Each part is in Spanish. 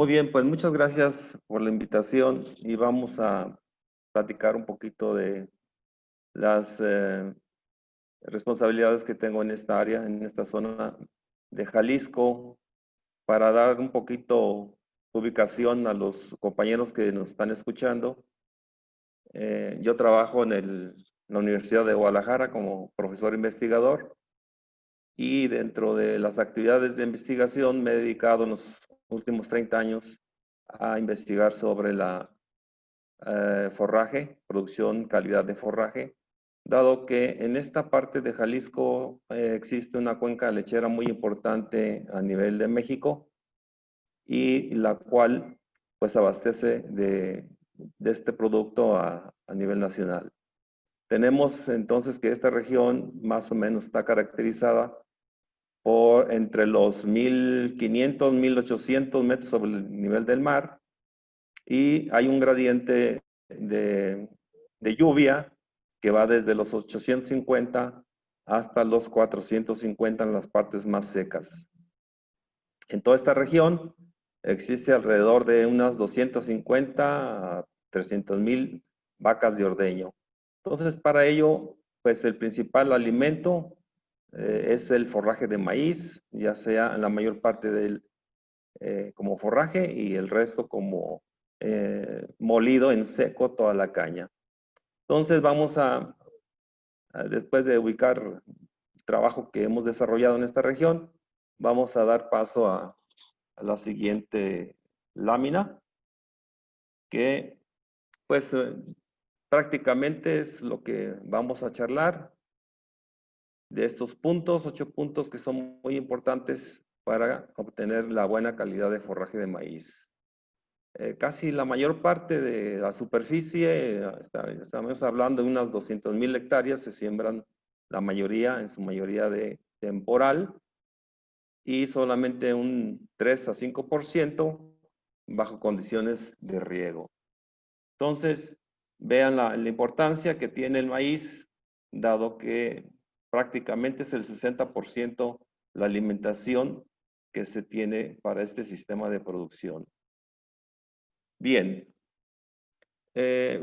Muy bien, pues muchas gracias por la invitación y vamos a platicar un poquito de las responsabilidades que tengo en esta área, en esta zona de Jalisco, para dar un poquito ubicación a los compañeros que nos están escuchando. Yo trabajo en la Universidad de Guadalajara como profesor investigador y dentro de las actividades de investigación me he dedicado en los últimos 30 años a investigar sobre la forraje, producción, calidad de forraje, dado que en esta parte de Jalisco existe una cuenca lechera muy importante a nivel de México y la cual pues abastece de este producto a nivel nacional. Tenemos entonces que esta región más o menos está caracterizada por entre los 1500, 1800 metros sobre el nivel del mar y hay un gradiente de lluvia que va desde los 850 hasta los 450 en las partes más secas. En toda esta región existe alrededor de unas 250 a 300,000 vacas de ordeño. Entonces, para ello, pues el principal alimento es el forraje de maíz, ya sea en la mayor parte como forraje y el resto como molido en seco toda la caña. Entonces vamos después de ubicar el trabajo que hemos desarrollado en esta región, vamos a dar paso a la siguiente lámina, que pues prácticamente es lo que vamos a charlar de estos puntos, 8 puntos que son muy importantes para obtener la buena calidad de forraje de maíz. Casi la mayor parte de la superficie, estamos hablando de unas 200,000 hectáreas, se siembran la mayoría, en su mayoría de temporal, y solamente un 3 a 5% bajo condiciones de riego. Entonces, vean la importancia que tiene el maíz, dado que prácticamente es el 60% la alimentación que se tiene para este sistema de producción. Bien,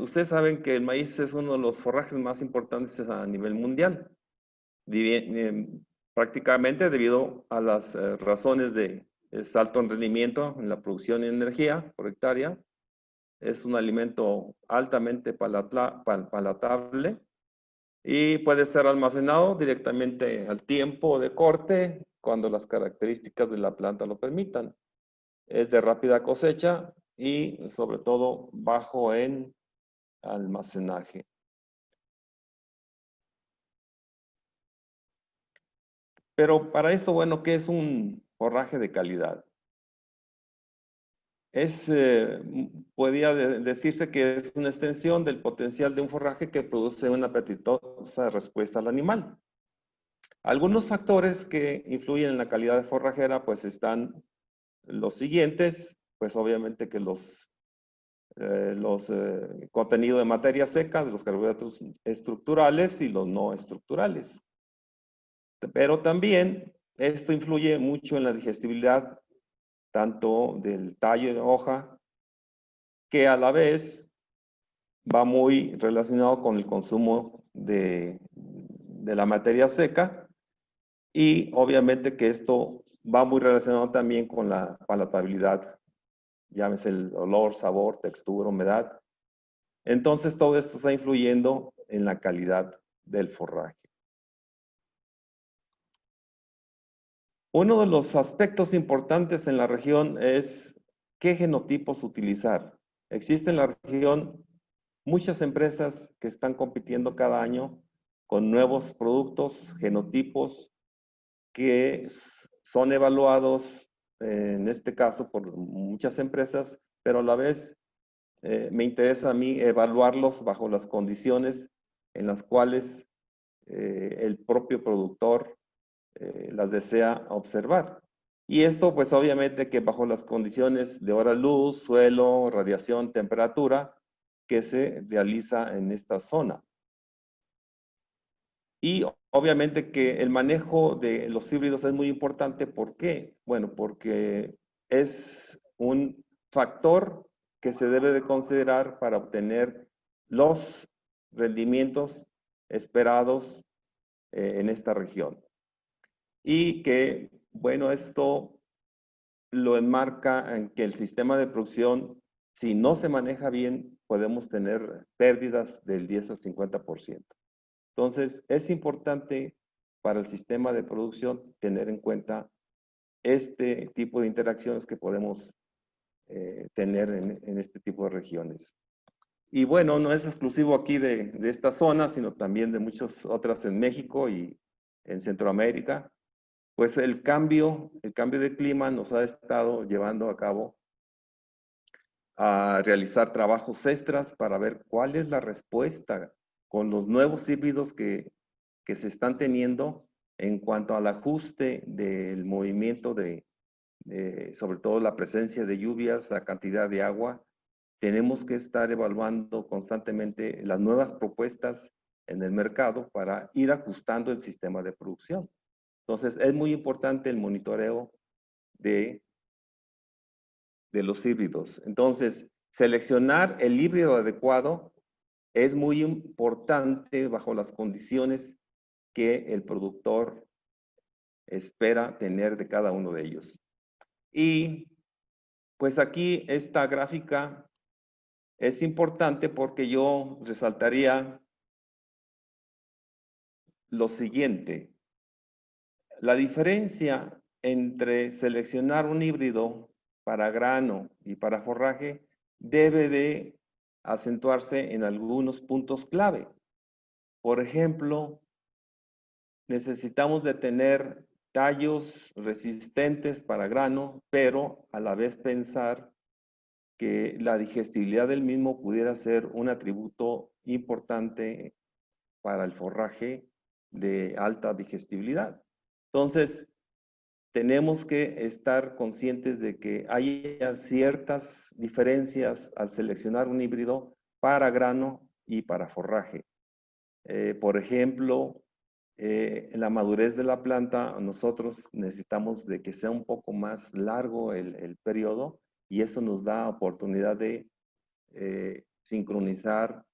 ustedes saben que el maíz es uno de los forrajes más importantes a nivel mundial, prácticamente debido a las razones de alto rendimiento en la producción de energía por hectárea. Es un alimento altamente palatable y puede ser almacenado directamente al tiempo de corte cuando las características de la planta lo permitan. Es de rápida cosecha y sobre todo bajo en almacenaje. Pero para esto, bueno, ¿qué es un forraje de calidad? Podría decirse que es una extensión del potencial de un forraje que produce una apetitosa respuesta al animal. Algunos factores que influyen en la calidad de forrajera, pues están los siguientes, pues obviamente que los contenidos de materia seca, de los carbohidratos estructurales y los no estructurales. Pero también esto influye mucho en la digestibilidad tanto del tallo de hoja, que a la vez va muy relacionado con el consumo de la materia seca y obviamente que esto va muy relacionado también con la palatabilidad, llámese el olor, sabor, textura, humedad. Entonces todo esto está influyendo en la calidad del forraje. Uno de los aspectos importantes en la región es qué genotipos utilizar. Existe en la región muchas empresas que están compitiendo cada año con nuevos productos, genotipos que son evaluados, en este caso, por muchas empresas, pero a la vez me interesa a mí evaluarlos bajo las condiciones en las cuales el propio productor las desea observar. Y esto, pues obviamente que bajo las condiciones de hora luz, suelo, radiación, temperatura, que se realiza en esta zona. Y obviamente que el manejo de los híbridos es muy importante. ¿Por qué? Bueno, porque es un factor que se debe de considerar para obtener los rendimientos esperados en esta región. Y que, bueno, esto lo enmarca en que el sistema de producción, si no se maneja bien, podemos tener pérdidas del 10 al 50%. Entonces, es importante para el sistema de producción tener en cuenta este tipo de interacciones que podemos tener en este tipo de regiones. Y bueno, no es exclusivo aquí de esta zona, sino también de muchas otras en México y en Centroamérica. Pues el cambio de clima nos ha estado llevando a cabo a realizar trabajos extras para ver cuál es la respuesta con los nuevos híbridos que se están teniendo en cuanto al ajuste del movimiento sobre todo la presencia de lluvias, la cantidad de agua. Tenemos que estar evaluando constantemente las nuevas propuestas en el mercado para ir ajustando el sistema de producción. Entonces, es muy importante el monitoreo de los híbridos. Entonces, seleccionar el híbrido adecuado es muy importante bajo las condiciones que el productor espera tener de cada uno de ellos. Y pues aquí esta gráfica es importante porque yo resaltaría lo siguiente. La diferencia entre seleccionar un híbrido para grano y para forraje debe de acentuarse en algunos puntos clave. Por ejemplo, necesitamos de tener tallos resistentes para grano, pero a la vez pensar que la digestibilidad del mismo pudiera ser un atributo importante para el forraje de alta digestibilidad. Entonces, tenemos que estar conscientes de que hay ciertas diferencias al seleccionar un híbrido para grano y para forraje. Por ejemplo, en la madurez de la planta, nosotros necesitamos de que sea un poco más largo el periodo y eso nos da oportunidad de sincronizar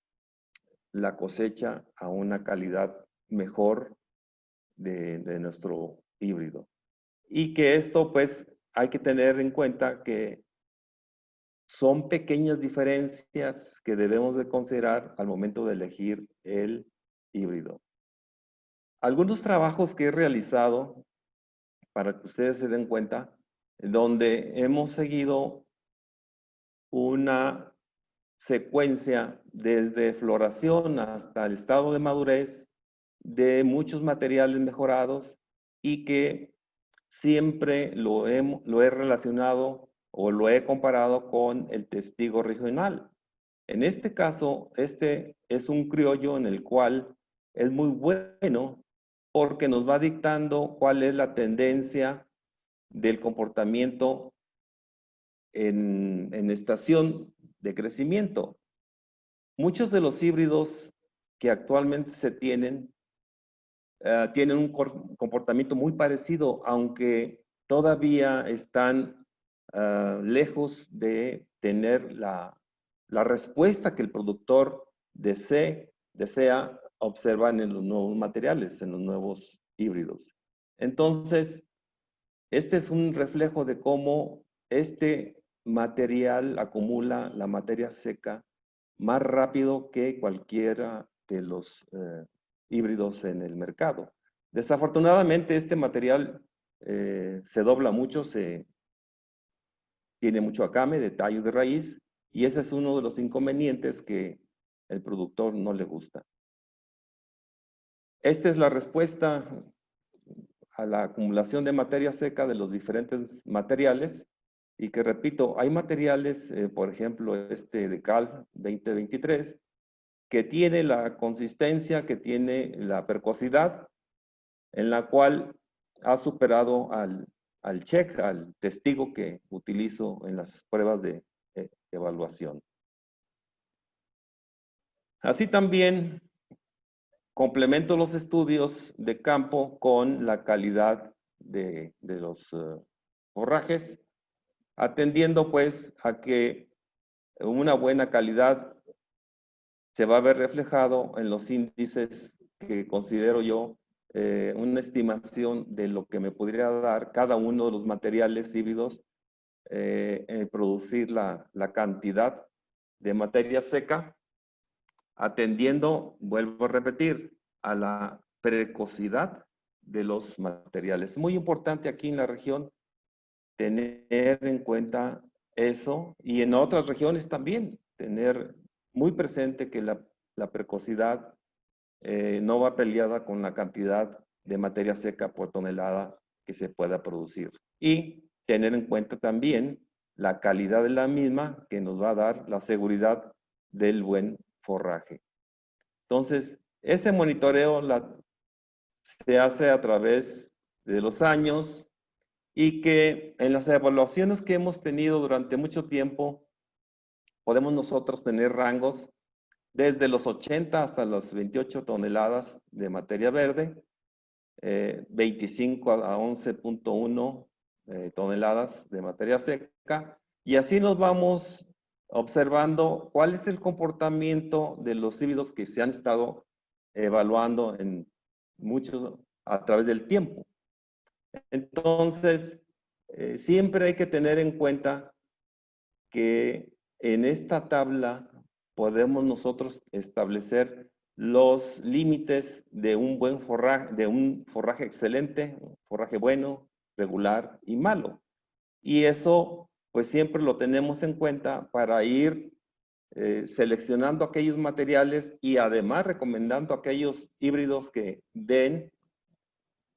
la cosecha a una calidad mejor de nuestro híbrido. Y que esto, pues, hay que tener en cuenta que son pequeñas diferencias que debemos de considerar al momento de elegir el híbrido. Algunos trabajos que he realizado, para que ustedes se den cuenta, donde hemos seguido una secuencia desde floración hasta el estado de madurez de muchos materiales mejorados y que siempre lo he relacionado o lo he comparado con el testigo regional. En este caso, este es un criollo en el cual es muy bueno porque nos va dictando cuál es la tendencia del comportamiento en estación de crecimiento. Muchos de los híbridos que actualmente se tienen tienen un comportamiento muy parecido, aunque todavía están lejos de tener la respuesta que el productor desea observar en los nuevos materiales, en los nuevos híbridos. Entonces, este es un reflejo de cómo este material acumula la materia seca más rápido que cualquiera de los híbridos en el mercado. Desafortunadamente, este material se dobla mucho, tiene mucho acame de tallo de raíz, y ese es uno de los inconvenientes que el productor no le gusta. Esta es la respuesta a la acumulación de materia seca de los diferentes materiales, y que repito, hay materiales, por ejemplo, este de Cal 2023, que tiene la consistencia, que tiene la percosidad, en la cual ha superado al check, al testigo que utilizo en las pruebas de evaluación. Así también complemento los estudios de campo con la calidad de los forrajes atendiendo pues a que una buena calidad se va a ver reflejado en los índices que considero yo una estimación de lo que me podría dar cada uno de los materiales híbridos en producir la cantidad de materia seca, atendiendo, vuelvo a repetir, a la precocidad de los materiales. Es muy importante aquí en la región tener en cuenta eso y en otras regiones también, tener muy presente que la precocidad no va peleada con la cantidad de materia seca por tonelada que se pueda producir. Y tener en cuenta también la calidad de la misma que nos va a dar la seguridad del buen forraje. Entonces, ese monitoreo se hace a través de los años y que en las evaluaciones que hemos tenido durante mucho tiempo, podemos nosotros tener rangos desde los 80 hasta las 28 toneladas de materia verde, 25 a 11.1 toneladas de materia seca, y así nos vamos observando cuál es el comportamiento de los híbridos que se han estado evaluando en muchos a través del tiempo. Entonces, siempre hay que tener en cuenta que en esta tabla podemos nosotros establecer los límites de un buen forraje, de un forraje excelente, un forraje bueno, regular y malo. Y eso, pues siempre lo tenemos en cuenta para ir seleccionando aquellos materiales y además recomendando aquellos híbridos que den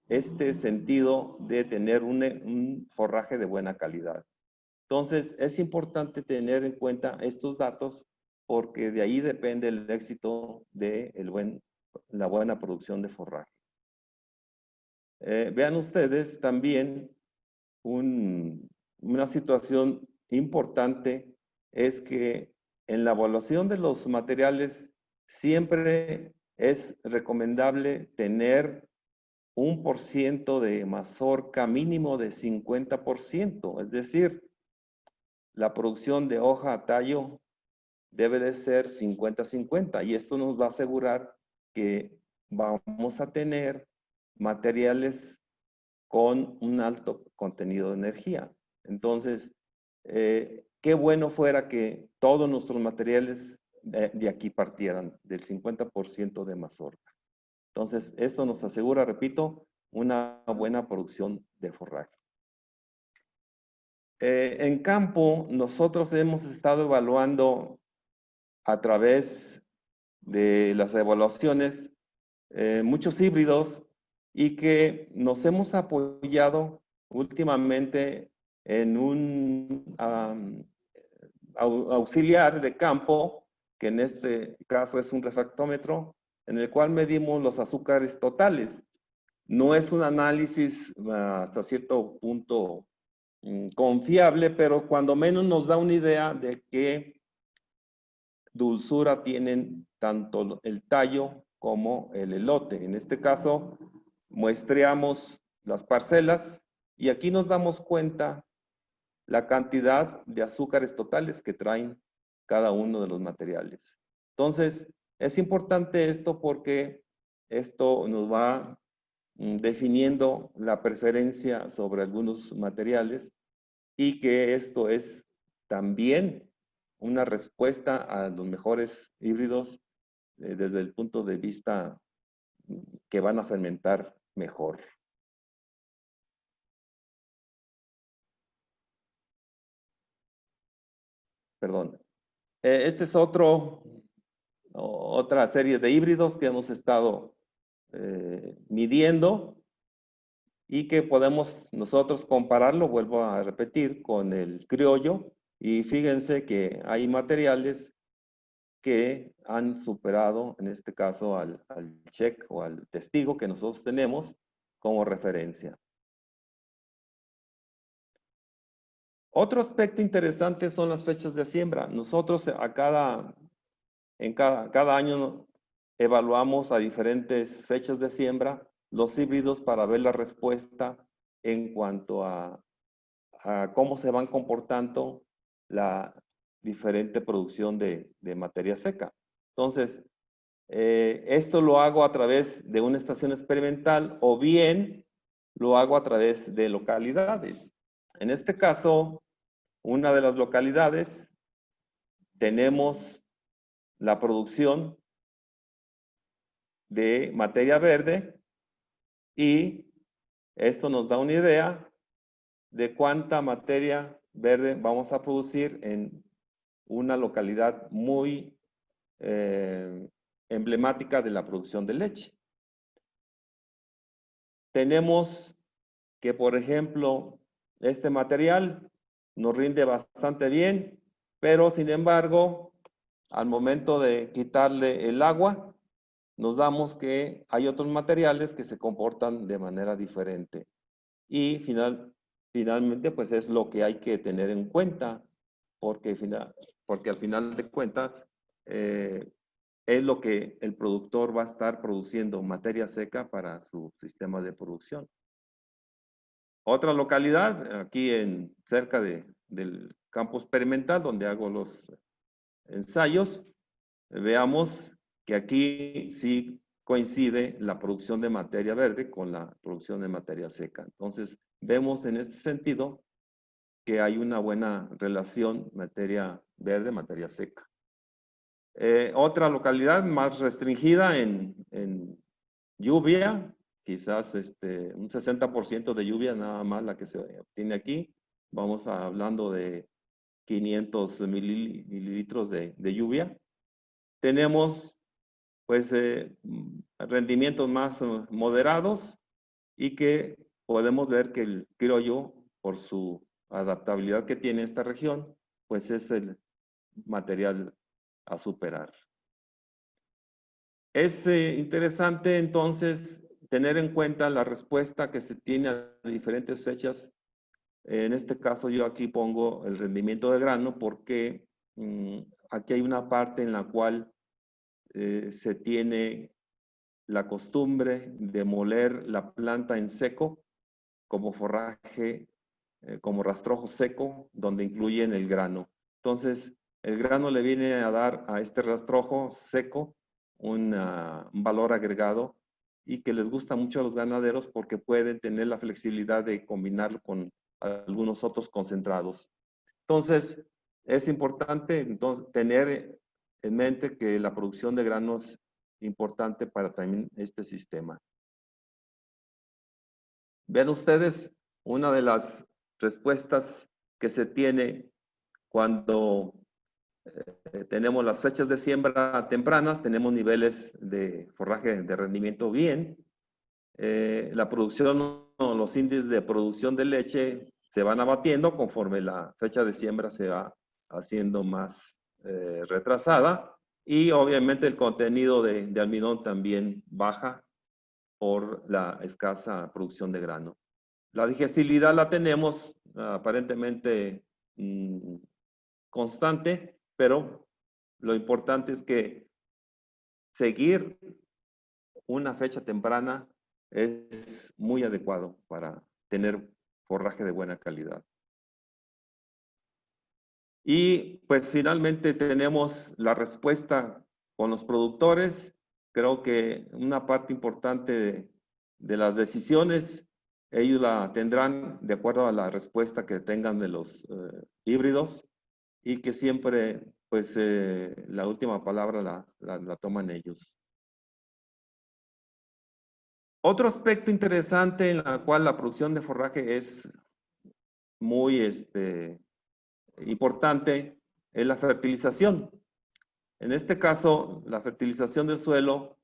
este sentido de tener un forraje de buena calidad. Entonces, es importante tener en cuenta estos datos porque de ahí depende el éxito de la buena producción de forraje. Vean ustedes también una situación importante es que en la evaluación de los materiales siempre es recomendable tener un % de mazorca mínimo de 50%, es decir, la producción de hoja a tallo debe de ser 50-50 y esto nos va a asegurar que vamos a tener materiales con un alto contenido de energía. Entonces, qué bueno fuera que todos nuestros materiales de aquí partieran del 50% de mazorca. Entonces, esto nos asegura, repito, una buena producción de forraje. En campo, nosotros hemos estado evaluando a través de las evaluaciones muchos híbridos y que nos hemos apoyado últimamente en un auxiliar de campo, que en este caso es un refractómetro, en el cual medimos los azúcares totales. No es un análisis hasta cierto punto confiable, pero cuando menos nos da una idea de qué dulzura tienen tanto el tallo como el elote. En este caso, muestreamos las parcelas y aquí nos damos cuenta la cantidad de azúcares totales que traen cada uno de los materiales. Entonces, es importante esto porque esto nos va definiendo la preferencia sobre algunos materiales y que esto es también una respuesta a los mejores híbridos desde el punto de vista que van a fermentar mejor. Perdón. Este es otra serie de híbridos que hemos estado midiendo y que podemos nosotros compararlo, vuelvo a repetir, con el criollo. Y fíjense que hay materiales que han superado, en este caso, al check o al testigo que nosotros tenemos como referencia. Otro aspecto interesante son las fechas de siembra. Nosotros cada año evaluamos a diferentes fechas de siembra los híbridos para ver la respuesta en cuanto a a cómo se van comportando la diferente producción de materia seca. Entonces, esto lo hago a través de una estación experimental o bien lo hago a través de localidades. En este caso, una de las localidades, tenemos la producción de materia verde y esto nos da una idea de cuánta materia verde vamos a producir en una localidad muy emblemática de la producción de leche. Tenemos que, por ejemplo, este material nos rinde bastante bien, pero sin embargo, al momento de quitarle el agua, nos damos que hay otros materiales que se comportan de manera diferente. Y finalmente, pues es lo que hay que tener en cuenta, porque al final de cuentas, es lo que el productor va a estar produciendo, materia seca para su sistema de producción. Otra localidad, aquí cerca del campo experimental, donde hago los ensayos, veamos que aquí sí coincide la producción de materia verde con la producción de materia seca. Entonces, vemos en este sentido que hay una buena relación materia verde, materia seca. Otra localidad más restringida en lluvia, quizás un 60% de lluvia nada más la que se obtiene aquí. Vamos hablando de 500 mililitros de lluvia. Tenemos pues rendimientos más moderados y que podemos ver que el criollo, por su adaptabilidad que tiene esta región, pues es el material a superar. Es interesante entonces tener en cuenta la respuesta que se tiene a diferentes fechas. En este caso yo aquí pongo el rendimiento de grano porque aquí hay una parte en la cual se tiene la costumbre de moler la planta en seco como forraje, como rastrojo seco, donde incluyen el grano. Entonces, el grano le viene a dar a este rastrojo seco un valor agregado y que les gusta mucho a los ganaderos porque pueden tener la flexibilidad de combinarlo con algunos otros concentrados. Entonces, es importante tener en mente que la producción de granos es importante para también este sistema. Vean ustedes, una de las respuestas que se tiene cuando tenemos las fechas de siembra tempranas, tenemos niveles de forraje de rendimiento bien. La producción o los índices de producción de leche se van abatiendo conforme la fecha de siembra se va haciendo más retrasada y obviamente el contenido de almidón también baja por la escasa producción de grano. La digestibilidad la tenemos aparentemente constante, pero lo importante es que seguir una fecha temprana es muy adecuado para tener forraje de buena calidad. Y pues finalmente tenemos la respuesta con los productores. Creo que una parte importante de las decisiones, ellos la tendrán de acuerdo a la respuesta que tengan de los híbridos y que siempre pues la última palabra la toman ellos. Otro aspecto interesante en la cual la producción de forraje es muy importante es la fertilización. En este caso, la fertilización del suelo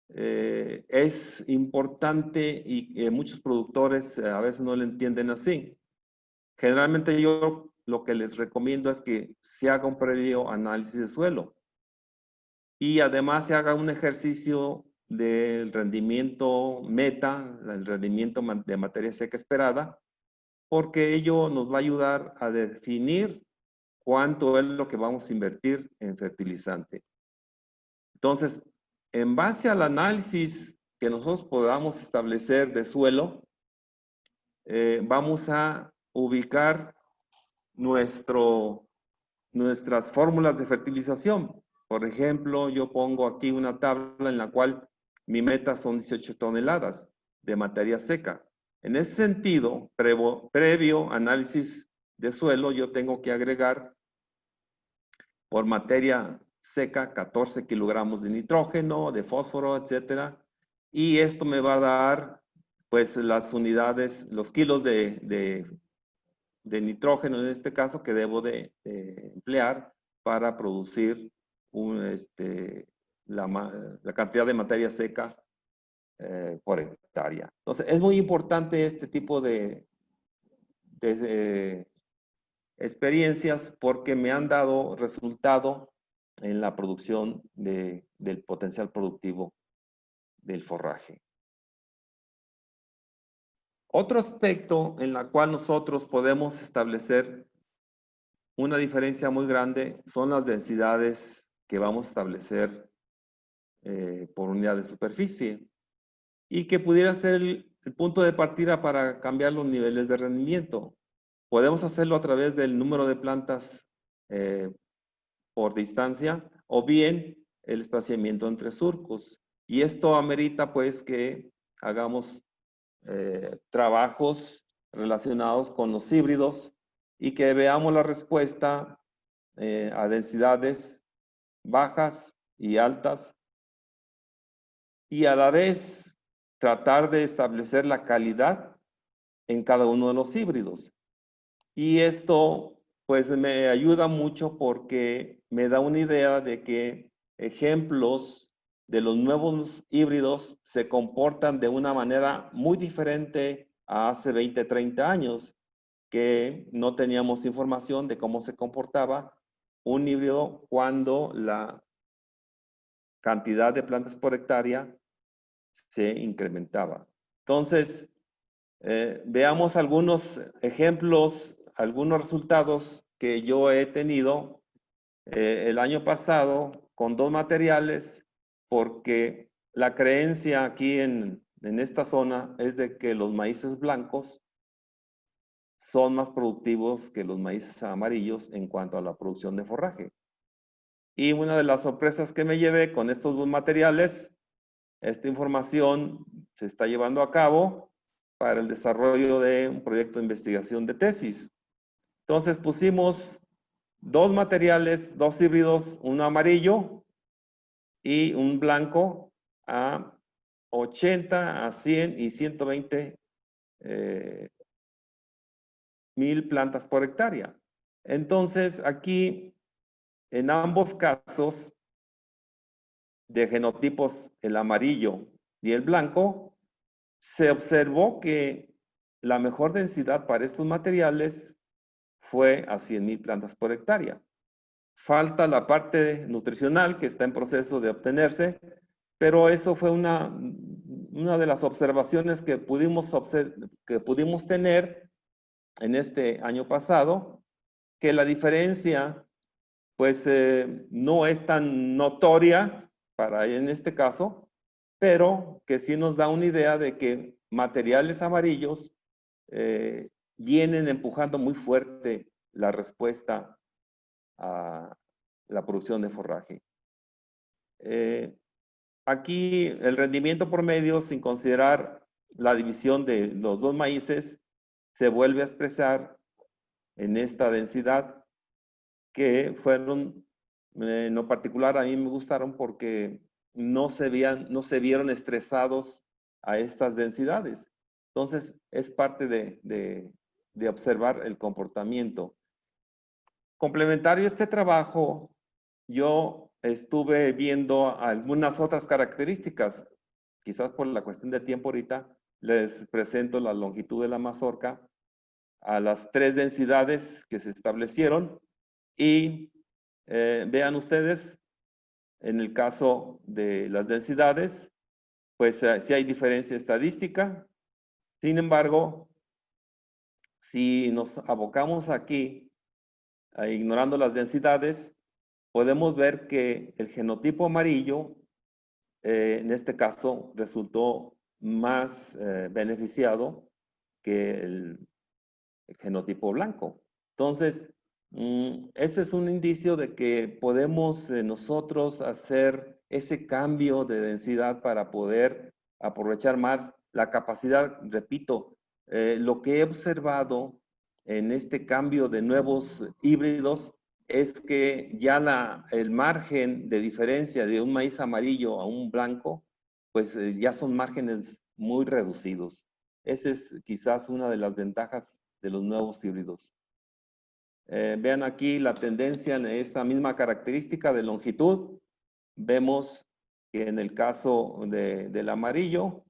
es importante y muchos productores a veces no lo entienden así. Generalmente yo lo que les recomiendo es que se haga un previo análisis de suelo y además se haga un ejercicio del rendimiento meta, el rendimiento de materia seca esperada, porque ello nos va a ayudar a definir cuánto es lo que vamos a invertir en fertilizante. Entonces, en base al análisis que nosotros podamos establecer de suelo, vamos a ubicar nuestras fórmulas de fertilización. Por ejemplo, yo pongo aquí una tabla en la cual mi meta son 18 toneladas de materia seca. En ese sentido, previo análisis de suelo, yo tengo que agregar por materia seca 14 kilogramos de nitrógeno, de fósforo, etcétera. Y esto me va a dar, pues, las unidades, los kilos de nitrógeno en este caso que debo de emplear para producir la cantidad de materia seca por hectárea. Entonces, es muy importante este tipo de experiencias porque me han dado resultado en la producción del potencial productivo del forraje. Otro aspecto en la cual nosotros podemos establecer una diferencia muy grande son las densidades que vamos a establecer por unidad de superficie y que pudiera ser el punto de partida para cambiar los niveles de rendimiento. Podemos hacerlo a través del número de plantas por distancia o bien el espaciamiento entre surcos. Y esto amerita pues que hagamos trabajos relacionados con los híbridos y que veamos la respuesta a densidades bajas y altas y a la vez tratar de establecer la calidad en cada uno de los híbridos. Y esto pues me ayuda mucho porque me da una idea de que ejemplos de los nuevos híbridos se comportan de una manera muy diferente a hace 20, 30 años, que no teníamos información de cómo se comportaba un híbrido cuando la cantidad de plantas por hectárea se incrementaba. Entonces, veamos algunos ejemplos, algunos resultados que yo he tenido el año pasado con dos materiales, porque la creencia aquí en esta zona es de que los maíces blancos son más productivos que los maíces amarillos en cuanto a la producción de forraje. Y una de las sorpresas que me llevé con estos dos materiales, esta información se está llevando a cabo para el desarrollo de un proyecto de investigación de tesis. Entonces pusimos dos materiales, dos híbridos, uno amarillo y un blanco a 80, a 100 y 120 mil plantas por hectárea. Entonces aquí, en ambos casos, de genotipos, el amarillo y el blanco, se observó que la mejor densidad para estos materiales fue a 100,000 plantas por hectárea. Falta la parte nutricional que está en proceso de obtenerse, pero eso fue una de las observaciones que pudimos tener en este año pasado, que la diferencia pues no es tan notoria para en este caso, pero que sí nos da una idea de que materiales amarillos vienen empujando muy fuerte la respuesta a la producción de forraje. Aquí el rendimiento promedio, sin considerar la división de los dos maíces, se vuelve a expresar en esta densidad que fueron, en lo particular a mí me gustaron porque no se vieron estresados a estas densidades. Entonces, es parte de observar el comportamiento. Complementario a este trabajo, yo estuve viendo algunas otras características. Quizás por la cuestión de tiempo ahorita, les presento la longitud de la mazorca a las tres densidades que se establecieron y vean ustedes, en el caso de las densidades, pues sí hay diferencia estadística. Sin embargo, si nos abocamos aquí, ignorando las densidades, podemos ver que el genotipo amarillo, en este caso, resultó más beneficiado que genotipo blanco. Entonces, ese es un indicio de que podemos nosotros hacer ese cambio de densidad para poder aprovechar más la capacidad. Repito, lo que he observado en este cambio de nuevos híbridos es que ya el margen de diferencia de un maíz amarillo a un blanco, pues ya son márgenes muy reducidos. Esa es quizás una de las ventajas de los nuevos híbridos. Vean aquí la tendencia en esta misma característica de longitud. Vemos que en el caso del amarillo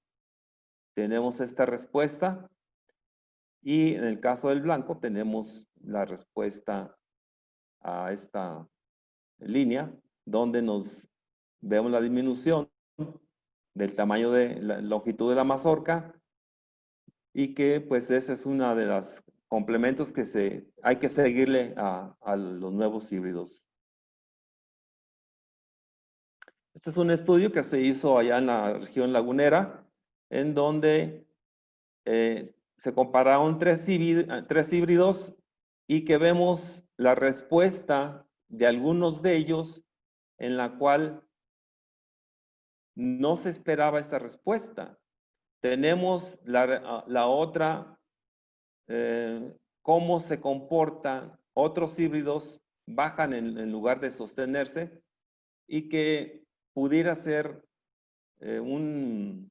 tenemos esta respuesta y en el caso del blanco tenemos la respuesta a esta línea donde vemos la disminución del tamaño de la longitud de la mazorca y que pues ese es uno de los complementos que hay que seguirle a los nuevos híbridos. Este es un estudio que se hizo allá en la región lagunera, en donde se compararon tres híbridos y que vemos la respuesta de algunos de ellos en la cual no se esperaba esta respuesta. Tenemos la otra, cómo se comportan otros híbridos, bajan en lugar de sostenerse, y que pudiera ser un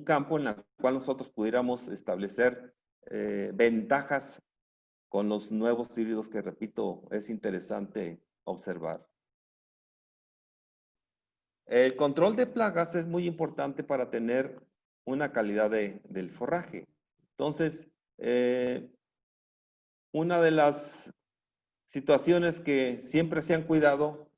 campo en el cual nosotros pudiéramos establecer ventajas con los nuevos híbridos que, repito, es interesante observar. El control de plagas es muy importante para tener una calidad del forraje. Entonces, una de las situaciones que siempre se han cuidado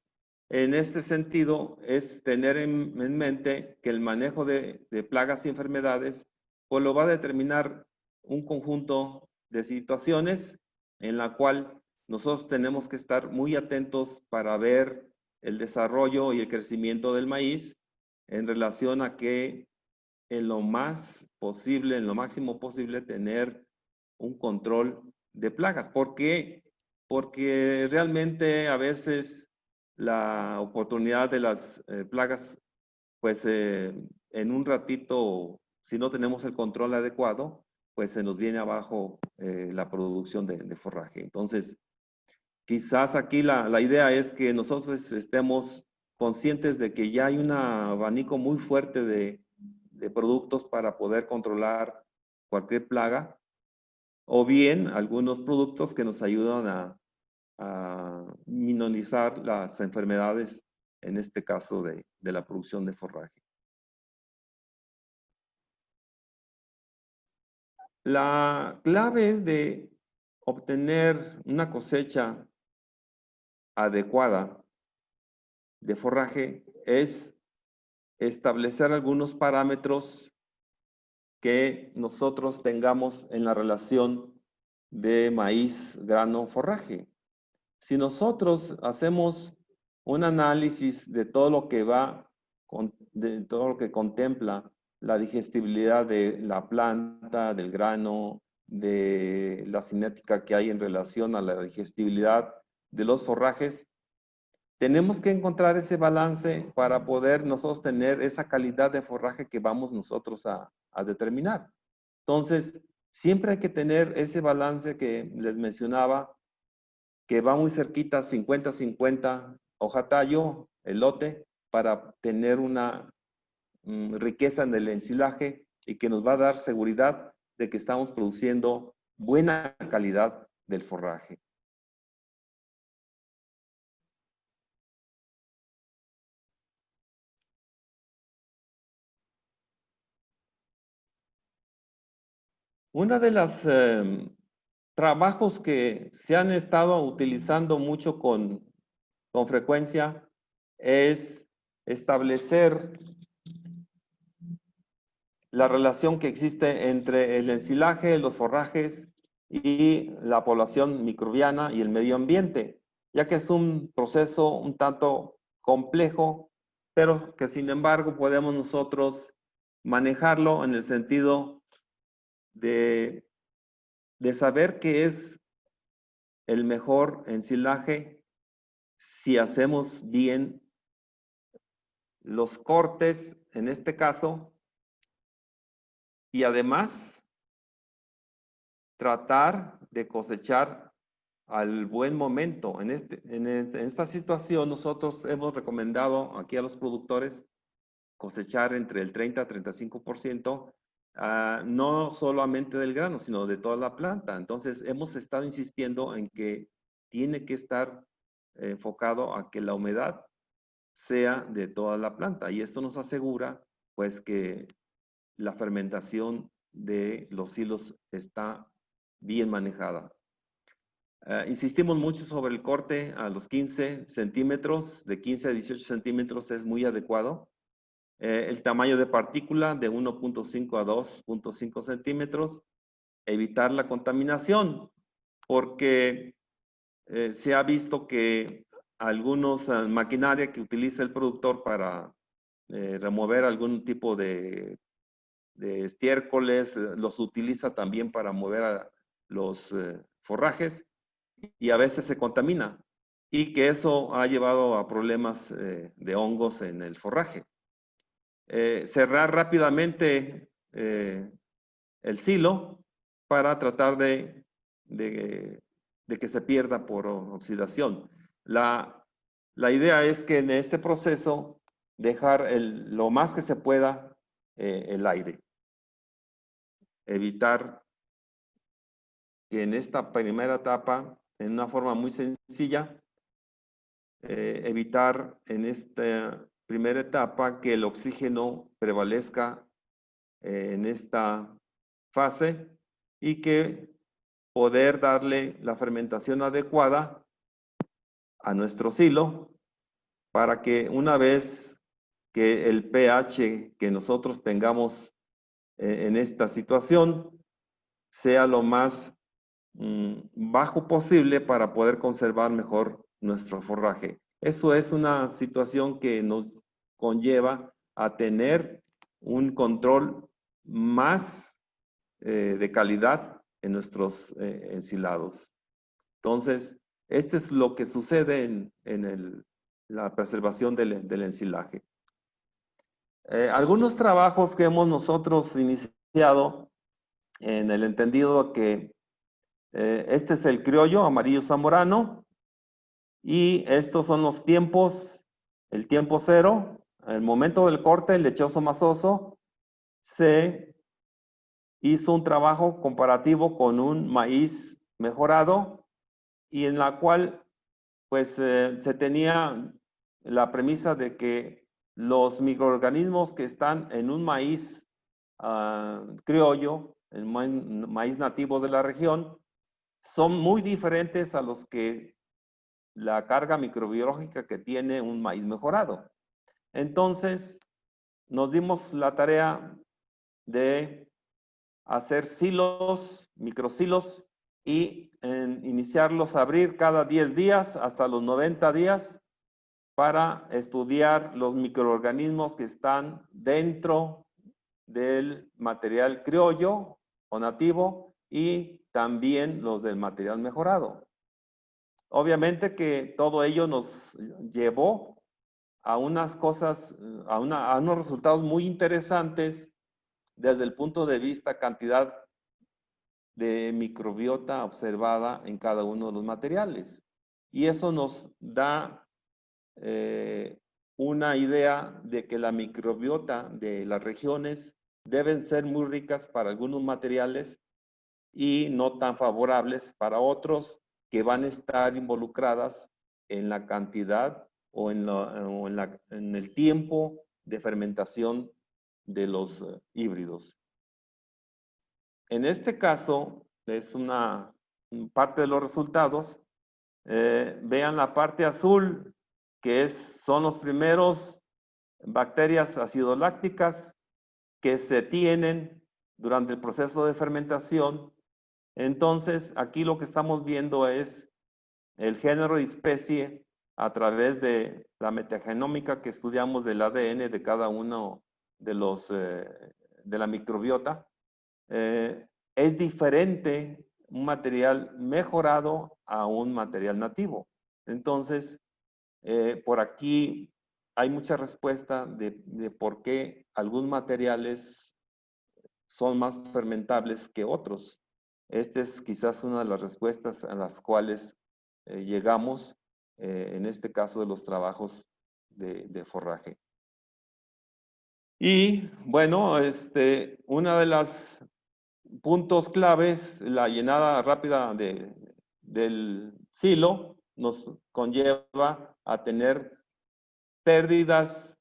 en este sentido es tener en mente que el manejo de plagas y enfermedades pues lo va a determinar un conjunto de situaciones en la cual nosotros tenemos que estar muy atentos para ver el desarrollo y el crecimiento del maíz en relación a que en lo más posible, en lo máximo posible, tener un control de plagas. ¿Por qué? Porque realmente a veces la oportunidad de las plagas, pues en un ratito, si no tenemos el control adecuado, pues se nos viene abajo la producción de forraje. Entonces, quizás aquí la idea es que nosotros estemos conscientes de que ya hay un abanico muy fuerte de productos para poder controlar cualquier plaga, o bien algunos productos que nos ayudan a minorizar las enfermedades, en este caso de la producción de forraje. La clave de obtener una cosecha adecuada de forraje es establecer algunos parámetros que nosotros tengamos en la relación de maíz, grano, forraje. Si nosotros hacemos un análisis de todo lo que de todo lo que contempla la digestibilidad de la planta, del grano, de la cinética que hay en relación a la digestibilidad de los forrajes, tenemos que encontrar ese balance para poder nosotros tener esa calidad de forraje que vamos nosotros a determinar. Entonces, siempre hay que tener ese balance que les mencionaba, que va muy cerquita, 50-50, hoja-tallo, elote, para tener una riqueza en el ensilaje y que nos va a dar seguridad de que estamos produciendo buena calidad del forraje. Una de las trabajos que se han estado utilizando mucho con frecuencia es establecer la relación que existe entre el ensilaje, los forrajes y la población microbiana y el medio ambiente, ya que es un proceso un tanto complejo, pero que sin embargo podemos nosotros manejarlo en el sentido de de saber qué es el mejor ensilaje si hacemos bien los cortes, en este caso, y además tratar de cosechar al buen momento. En esta situación nosotros hemos recomendado aquí a los productores cosechar entre el 30 a 35%, no solamente del grano, sino de toda la planta. Entonces hemos estado insistiendo en que tiene que estar enfocado a que la humedad sea de toda la planta, y esto nos asegura pues que la fermentación de los hilos está bien manejada. Insistimos mucho sobre el corte a los 15 centímetros, de 15 a 18 centímetros es muy adecuado. El tamaño de partícula de 1.5 a 2.5 centímetros. Evitar la contaminación, porque se ha visto que algunos maquinaria que utiliza el productor para remover algún tipo de estiércoles, los utiliza también para mover los forrajes, y a veces se contamina, y que eso ha llevado a problemas de hongos en el forraje. Cerrar rápidamente el silo para tratar de que se pierda por oxidación. La idea es que en este proceso dejar lo más que se pueda el aire. Evitar que en esta primera etapa, en una forma muy sencilla, evitar en esta primera etapa que el oxígeno prevalezca en esta fase, y que poder darle la fermentación adecuada a nuestro silo para que una vez que el pH que nosotros tengamos en esta situación sea lo más bajo posible para poder conservar mejor nuestro forraje. Eso es una situación que nos conlleva a tener un control más de calidad en nuestros ensilados. Entonces, este es lo que sucede en la preservación del ensilaje. Algunos trabajos que hemos nosotros iniciado en el entendido que este es el criollo amarillo zamorano, y estos son los tiempos, el tiempo cero, el momento del corte, el lechoso masoso. Se hizo un trabajo comparativo con un maíz mejorado, y en la cual pues se tenía la premisa de que los microorganismos que están en un maíz criollo, el maíz nativo de la región, son muy diferentes a los que la carga microbiológica que tiene un maíz mejorado. Entonces, nos dimos la tarea de hacer silos, microsilos, y iniciarlos a abrir cada 10 días hasta los 90 días para estudiar los microorganismos que están dentro del material criollo o nativo, y también los del material mejorado. Obviamente que todo ello nos llevó a unas cosas, a unos resultados muy interesantes desde el punto de vista cantidad de microbiota observada en cada uno de los materiales. Y eso nos da una idea de que la microbiota de las regiones deben ser muy ricas para algunos materiales y no tan favorables para otros, que van a estar involucradas en la cantidad o en el tiempo de fermentación de los híbridos. En este caso, es una parte de los resultados. Vean la parte azul, que son los primeros bacterias acidolácticas que se tienen durante el proceso de fermentación. Entonces, aquí lo que estamos viendo es el género y especie a través de la metagenómica que estudiamos del ADN de cada uno de los de la microbiota. Es diferente un material mejorado a un material nativo. Entonces, por aquí hay mucha respuesta de por qué algunos materiales son más fermentables que otros. Esta es quizás una de las respuestas a las cuales llegamos en este caso de los trabajos de forraje. Y bueno, una de las puntos claves, la llenada rápida del silo nos conlleva a tener pérdidas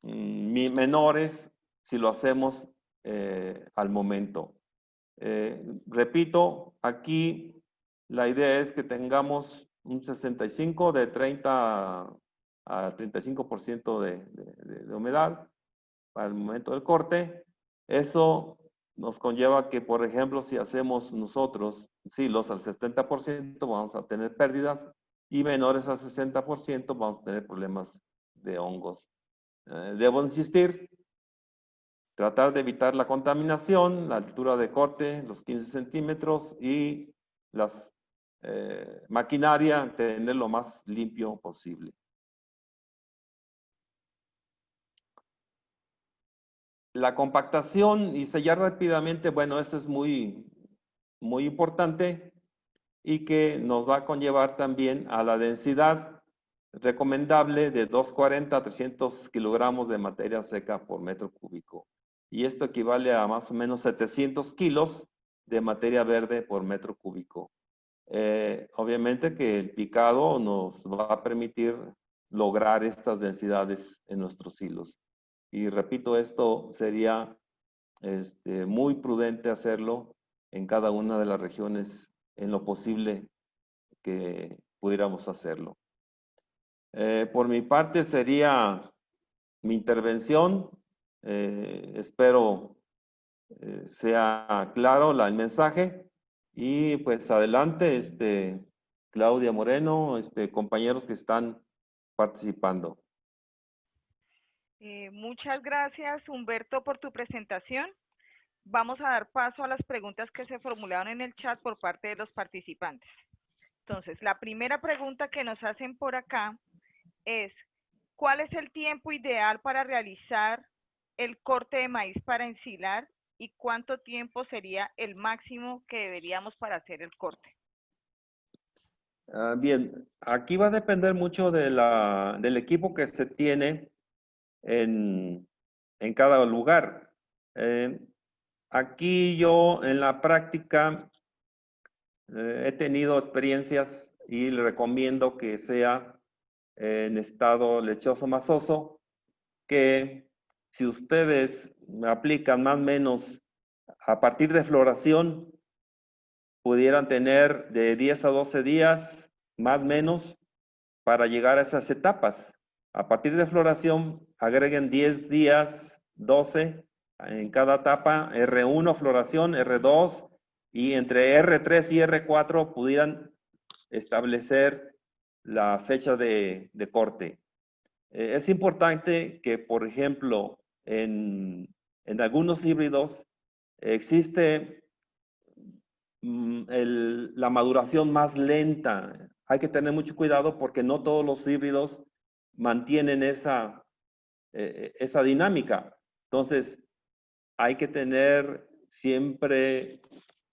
menores si lo hacemos al momento. Repito, aquí la idea es que tengamos un 65 de 30 a 35% de humedad para el momento del corte. Eso nos conlleva que, por ejemplo, si hacemos nosotros silos al 70%, vamos a tener pérdidas y menores al 60% vamos a tener problemas de hongos. Debo insistir, tratar de evitar la contaminación, la altura de corte, los 15 centímetros y las maquinaria, tener lo más limpio posible. La compactación y sellar rápidamente, bueno, esto es muy importante y que nos va a conllevar también a la densidad recomendable de 240 a 300 kilogramos de materia seca por metro cúbico. Y esto equivale a más o menos 700 kilos de materia verde por metro cúbico. Obviamente que el picado nos va a permitir lograr estas densidades en nuestros hilos. Y repito, esto sería muy prudente hacerlo en cada una de las regiones en lo posible que pudiéramos hacerlo. Por mi parte sería mi intervención. Espero sea claro el mensaje y pues adelante, Claudia Moreno, compañeros que están participando. Muchas gracias, Humberto, por tu presentación. Vamos a dar paso a las preguntas que se formularon en el chat por parte de los participantes. Entonces, la primera pregunta que nos hacen por acá es, ¿cuál es el tiempo ideal para realizar el corte de maíz para ensilar y cuánto tiempo sería el máximo que deberíamos para hacer el corte? Bien, aquí va a depender mucho del equipo que se tiene en cada lugar. Aquí yo en la práctica he tenido experiencias y le recomiendo que sea en estado lechoso masoso, que si ustedes aplican más o menos a partir de floración, pudieran tener de 10 a 12 días, más o menos, para llegar a esas etapas. A partir de floración, agreguen 10 días, 12 en cada etapa, R1 floración, R2, y entre R3 y R4 pudieran establecer la fecha de corte. Es importante que, por ejemplo, en algunos híbridos existe la maduración más lenta. Hay que tener mucho cuidado porque no todos los híbridos mantienen esa dinámica. Entonces, hay que tener siempre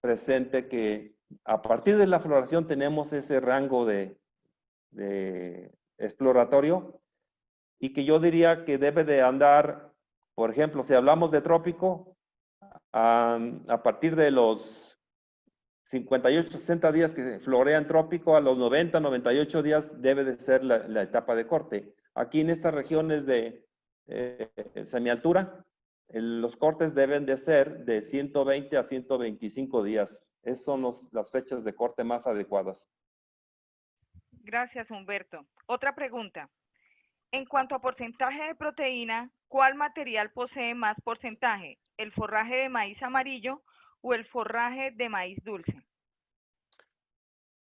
presente que a partir de la floración tenemos ese rango de exploratorio y que yo diría que debe de andar, por ejemplo, si hablamos de trópico, a partir de los 58, 60 días que florea en trópico, a los 90, 98 días debe de ser la etapa de corte. Aquí en estas regiones de semialtura, los cortes deben de ser de 120 a 125 días. Esas son las fechas de corte más adecuadas. Gracias, Humberto. Otra pregunta. En cuanto a porcentaje de proteína, ¿cuál material posee más porcentaje? ¿El forraje de maíz amarillo o el forraje de maíz dulce?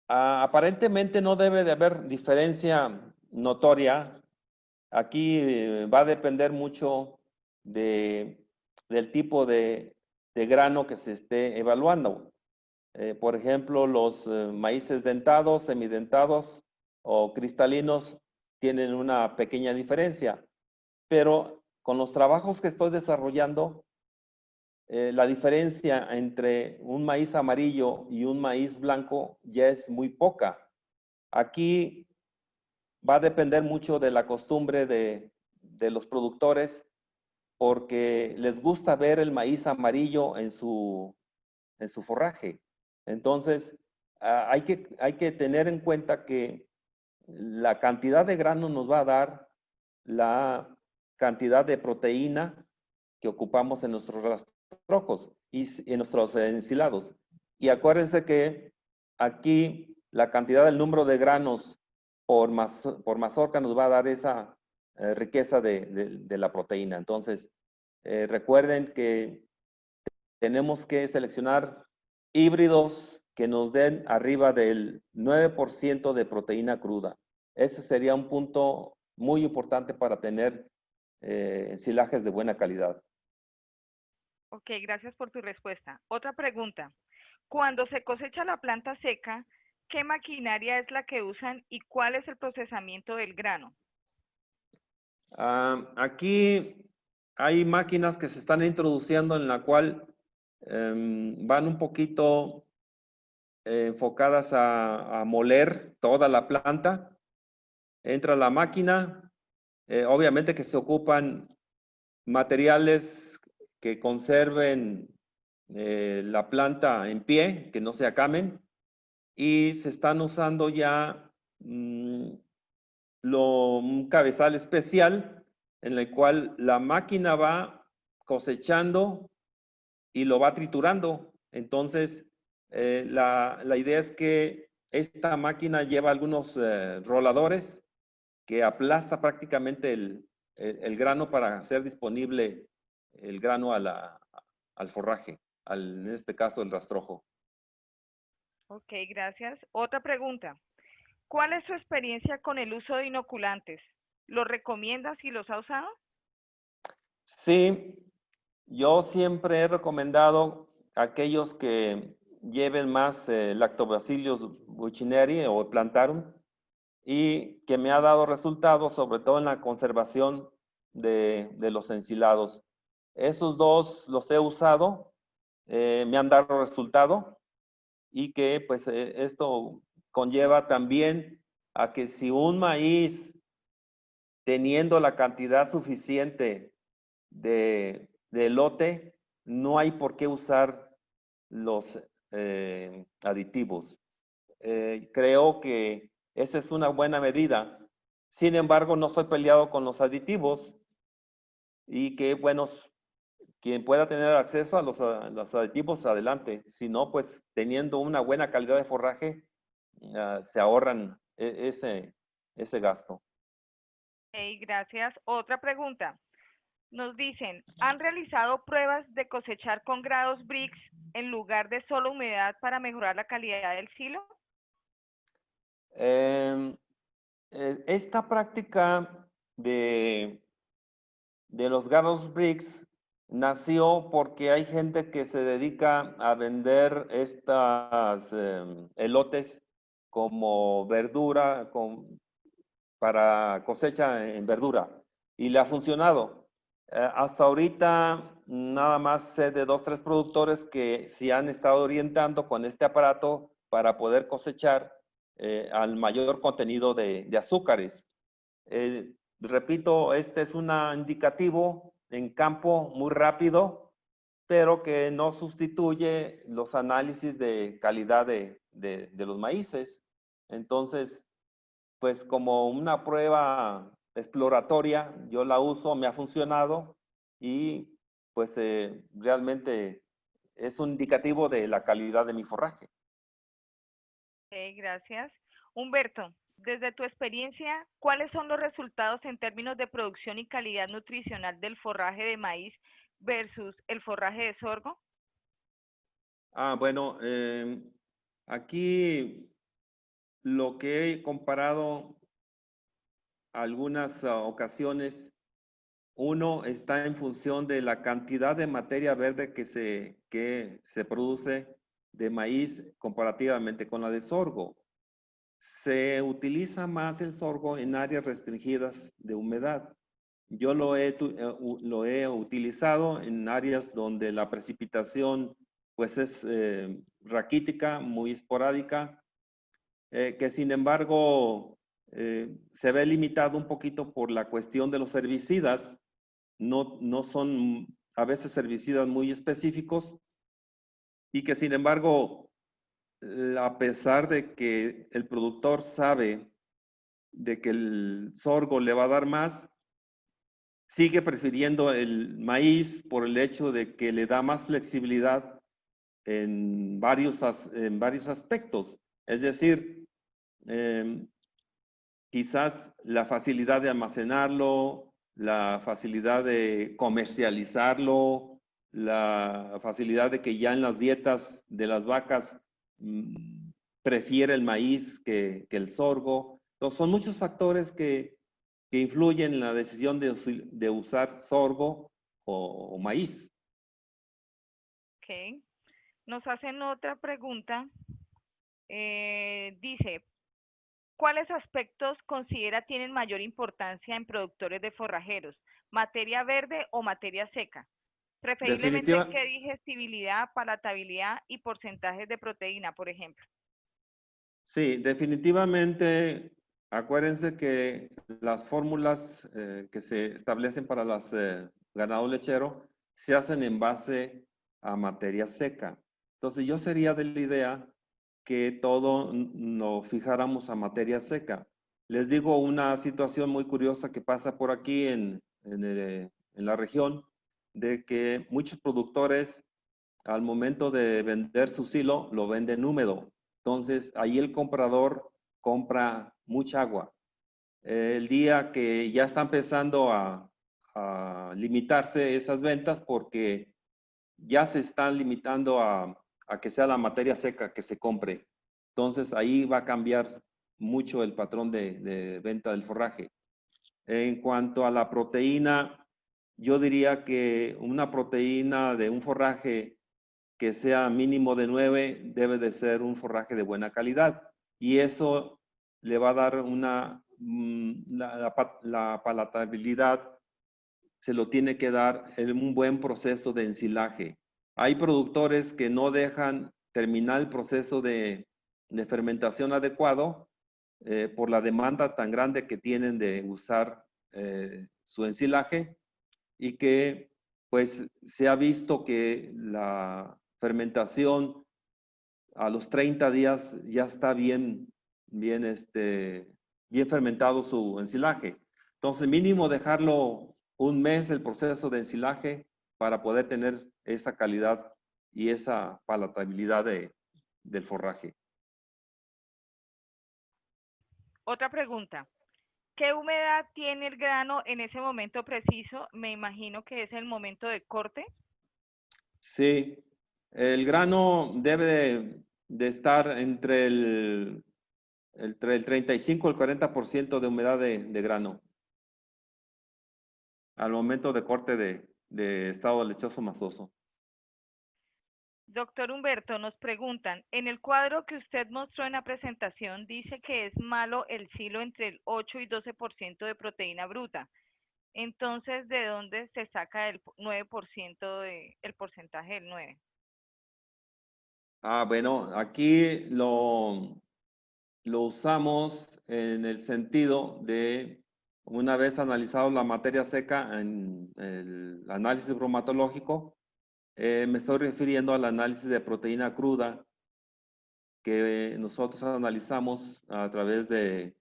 Aparentemente no debe de haber diferencia notoria. Aquí va a depender mucho del tipo de grano que se esté evaluando. Por ejemplo, los maíces dentados, semidentados o cristalinos tienen una pequeña diferencia, pero con los trabajos que estoy desarrollando, la diferencia entre un maíz amarillo y un maíz blanco ya es muy poca. Aquí va a depender mucho de la costumbre de los productores porque les gusta ver el maíz amarillo en su forraje. Entonces, hay que tener en cuenta que la cantidad de grano nos va a dar la cantidad de proteína que ocupamos en nuestros rastrojos y en nuestros ensilados. Y acuérdense que aquí la cantidad del número de granos por mazorca nos va a dar esa riqueza de la proteína. Entonces, recuerden que tenemos que seleccionar híbridos que nos den arriba del 9% de proteína cruda. Ese sería un punto muy importante para tener ensilajes de buena calidad. Ok, gracias por tu respuesta. Otra pregunta. Cuando se cosecha la planta seca, ¿qué maquinaria es la que usan y cuál es el procesamiento del grano? Aquí hay máquinas que se están introduciendo en la cual van un poquito enfocadas a moler toda la planta. Entra la máquina, obviamente que se ocupan materiales que conserven la planta en pie, que no se acamen, y se están usando ya un cabezal especial en el cual la máquina va cosechando y lo va triturando. Entonces, la idea es que esta máquina lleva algunos roladores que aplasta prácticamente el grano para hacer disponible el grano al forraje, en este caso el rastrojo. Ok, gracias. Otra pregunta. ¿Cuál es su experiencia con el uso de inoculantes? ¿Los recomiendas y los ha usado? Sí, yo siempre he recomendado a aquellos que lleven más Lactobacillus buccineri o plantarum y que me ha dado resultados, sobre todo en la conservación de los ensilados. Esos dos los he usado, me han dado resultado y que pues esto conlleva también a que si un maíz teniendo la cantidad suficiente de elote, no hay por qué usar los aditivos. Creo que esa es una buena medida. Sin embargo, no estoy peleado con los aditivos y que, bueno, quien pueda tener acceso a los aditivos, adelante. Si no, pues teniendo una buena calidad de forraje, se ahorran ese gasto. Ok, gracias. Otra pregunta. Nos dicen, ¿han realizado pruebas de cosechar con grados Brix en lugar de solo humedad para mejorar la calidad del silo? Eh, esta práctica de los Garros Bricks nació porque hay gente que se dedica a vender estas elotes como verdura para cosecha en verdura y le ha funcionado. Hasta ahorita nada más sé de 2, 3 productores que se han estado orientando con este aparato para poder cosechar al mayor contenido de azúcares. Repito, este es un indicativo en campo muy rápido, pero que no sustituye los análisis de calidad de los maíces. Entonces, pues como una prueba exploratoria, yo la uso, me ha funcionado y pues realmente es un indicativo de la calidad de mi forraje. Ok, gracias. Humberto, desde tu experiencia, ¿cuáles son los resultados en términos de producción y calidad nutricional del forraje de maíz versus el forraje de sorgo? Bueno, aquí lo que he comparado algunas ocasiones, uno está en función de la cantidad de materia verde que se produce de maíz comparativamente con la de sorgo. Se utiliza más el sorgo en áreas restringidas de humedad. Yo lo he utilizado en áreas donde la precipitación pues es raquítica, muy esporádica, que sin embargo se ve limitado un poquito por la cuestión de los herbicidas. No son a veces herbicidas muy específicos y que sin embargo, a pesar de que el productor sabe de que el sorgo le va a dar más, sigue prefiriendo el maíz por el hecho de que le da más flexibilidad en varios aspectos. Es decir, quizás la facilidad de almacenarlo, la facilidad de comercializarlo, la facilidad de que ya en las dietas de las vacas prefiere el maíz que el sorgo. Entonces, son muchos factores que influyen en la decisión de usar sorgo o maíz. Ok. Nos hacen otra pregunta. Dice, ¿cuáles aspectos considera tienen mayor importancia en productores de forrajeros? ¿Materia verde o materia seca? Preferiblemente, Definitiva, ¿qué digestibilidad, palatabilidad y porcentajes de proteína, por ejemplo? sí, definitivamente, acuérdense que las fórmulas que se establecen para las ganado lechero se hacen en base a materia seca. Entonces yo sería de la idea que todo nos fijáramos a materia seca. Les digo una situación muy curiosa que pasa por aquí en la región, de que muchos productores al momento de vender su silo lo venden húmedo. Entonces ahí el comprador compra mucha agua. El día que ya está empezando a limitarse esas ventas porque ya se están limitando a que sea la materia seca que se compre. Entonces ahí va a cambiar mucho el patrón de venta del forraje. En cuanto a la proteína, yo diría que una proteína de un forraje que sea mínimo de 9 debe de ser un forraje de buena calidad. Y eso le va a dar la palatabilidad, se lo tiene que dar en un buen proceso de ensilaje. Hay productores que no dejan terminar el proceso de fermentación adecuado por la demanda tan grande que tienen de usar su ensilaje y que pues se ha visto que la fermentación a los 30 días ya está bien fermentado su ensilaje. Entonces, mínimo dejarlo un mes el proceso de ensilaje para poder tener esa calidad y esa palatabilidad del forraje. Otra pregunta. ¿Qué humedad tiene el grano en ese momento preciso? Me imagino que es el momento de corte. Sí, el grano debe de estar entre el 35 y el 40% de humedad de grano al momento de corte de estado lechoso masoso. Doctor Humberto, nos preguntan, en el cuadro que usted mostró en la presentación dice que es malo el silo entre el 8 y 12% de proteína bruta. Entonces, ¿de dónde se saca el 9% el porcentaje del 9? Bueno, aquí lo usamos en el sentido de, una vez analizado la materia seca en el análisis bromatológico, me estoy refiriendo al análisis de proteína cruda que nosotros analizamos a través de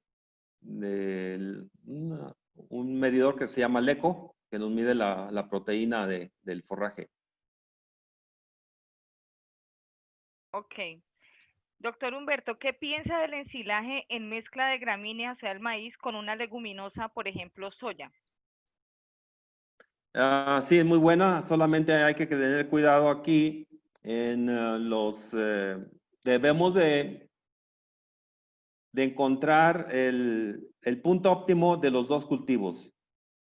un medidor que se llama LECO, que nos mide la proteína del forraje. Ok. Doctor Humberto, ¿qué piensa del ensilaje en mezcla de gramíneas, o sea, el maíz, con una leguminosa, por ejemplo, soya? Sí, es muy buena, solamente hay que tener cuidado aquí en debemos de encontrar el punto óptimo de los dos cultivos,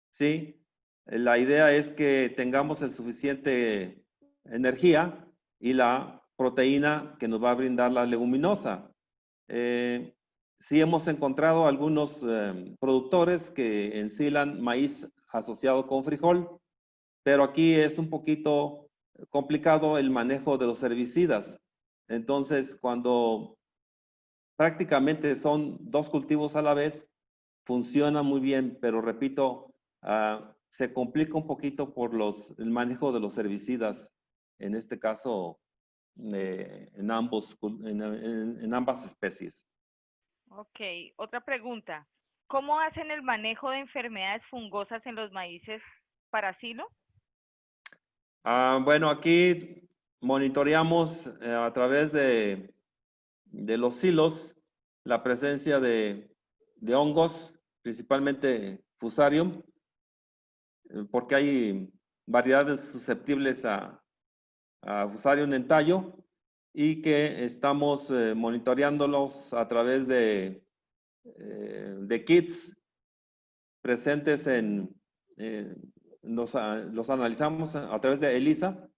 ¿sí? La idea es que tengamos el suficiente energía y la proteína que nos va a brindar la leguminosa. Sí hemos encontrado algunos productores que ensilan maíz asociado con frijol, pero aquí es un poquito complicado el manejo de los herbicidas. Entonces, cuando prácticamente son dos cultivos a la vez, funciona muy bien, pero repito, se complica un poquito por el manejo de los herbicidas, en este caso, en ambas especies. Ok, otra pregunta. ¿Cómo hacen el manejo de enfermedades fungosas en los maíces para silo? Bueno, aquí monitoreamos a través de los silos la presencia de hongos, principalmente Fusarium, porque hay variedades susceptibles a Fusarium en tallo y que estamos monitoreándolos a través de kits presentes los analizamos a través de ELISA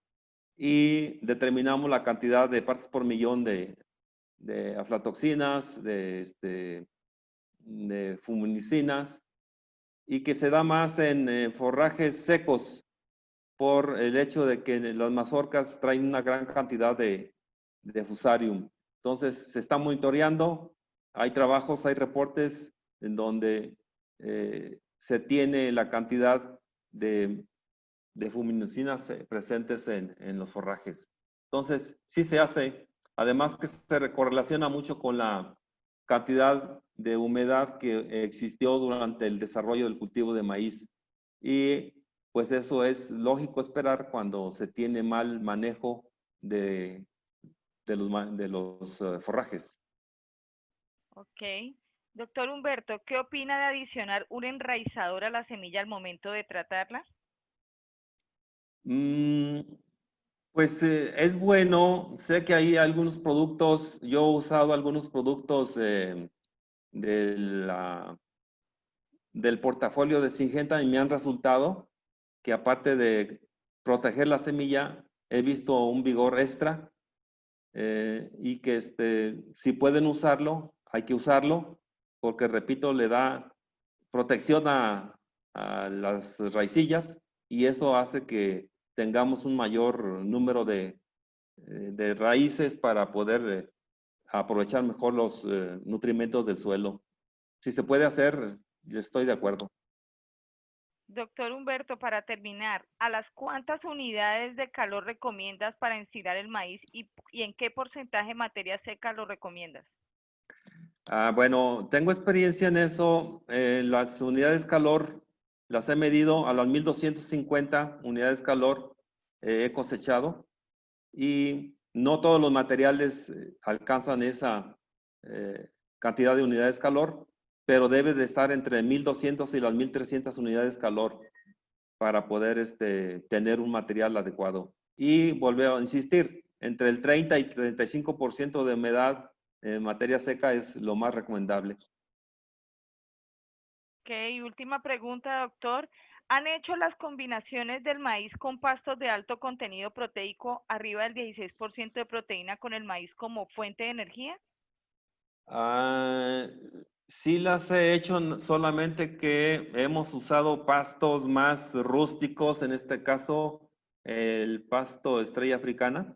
y determinamos la cantidad de partes por millón de aflatoxinas, de fuminicinas, y que se da más en forrajes secos por el hecho de que las mazorcas traen una gran cantidad de fusarium. Entonces, se está monitoreando, hay trabajos, hay reportes en donde se tiene la cantidad de fuminicinas presentes en los forrajes. Entonces, sí se hace, además que se correlaciona mucho con la cantidad de humedad que existió durante el desarrollo del cultivo de maíz. Y pues eso es lógico esperar cuando se tiene mal manejo de los forrajes. Ok. Doctor Humberto, ¿qué opina de adicionar un enraizador a la semilla al momento de tratarla? Mm, Pues es bueno, sé que hay algunos productos, yo he usado algunos productos de del portafolio de Syngenta y me han resultado que aparte de proteger la semilla, he visto un vigor extra y que si pueden usarlo, hay que usarlo, porque repito, le da protección a las raicillas y eso hace que tengamos un mayor número de raíces para poder aprovechar mejor los nutrimentos del suelo. Si se puede hacer, yo estoy de acuerdo. Doctor Humberto, para terminar, ¿a las cuántas unidades de calor recomiendas para ensilar el maíz y en qué porcentaje de materia seca lo recomiendas? Bueno, tengo experiencia en eso. Las unidades calor las he medido a las 1250 unidades calor he cosechado y no todos los materiales alcanzan esa cantidad de unidades calor, pero debe de estar entre 1200 y las 1300 unidades calor para poder tener un material adecuado. Y volver a insistir, entre el 30 y 35% de humedad en materia seca es lo más recomendable. Ok, última pregunta, doctor. ¿Han hecho las combinaciones del maíz con pastos de alto contenido proteico arriba del 16% de proteína con el maíz como fuente de energía? Ah, sí las he hecho, solamente que hemos usado pastos más rústicos, en este caso el pasto estrella africana.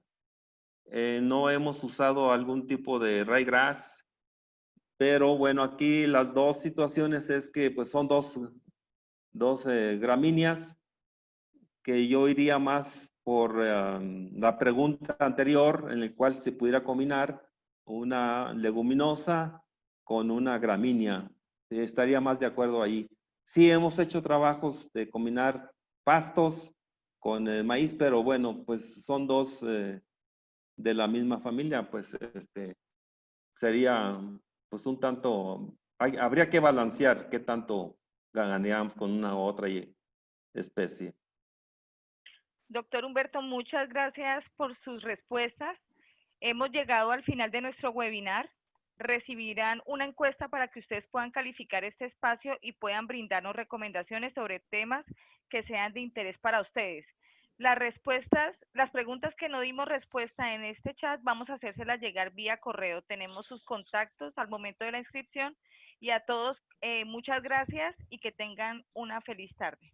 No hemos usado algún tipo de ryegrass, pero bueno, aquí las dos situaciones es que pues son dos gramíneas que yo iría más por la pregunta anterior en la cual se pudiera combinar una leguminosa con una gramínea. Estaría más de acuerdo ahí. Sí hemos hecho trabajos de combinar pastos con maíz, pero bueno, pues son dos de la misma familia, pues sería pues un tanto, habría que balancear qué tanto ganaríamos con una u otra especie. Doctor Humberto, muchas gracias por sus respuestas. Hemos llegado al final de nuestro webinar. Recibirán una encuesta para que ustedes puedan calificar este espacio y puedan brindarnos recomendaciones sobre temas que sean de interés para ustedes. las preguntas que no dimos respuesta en este chat, vamos a hacérselas llegar vía correo. Tenemos sus contactos al momento de la inscripción y a todos muchas gracias y que tengan una feliz tarde.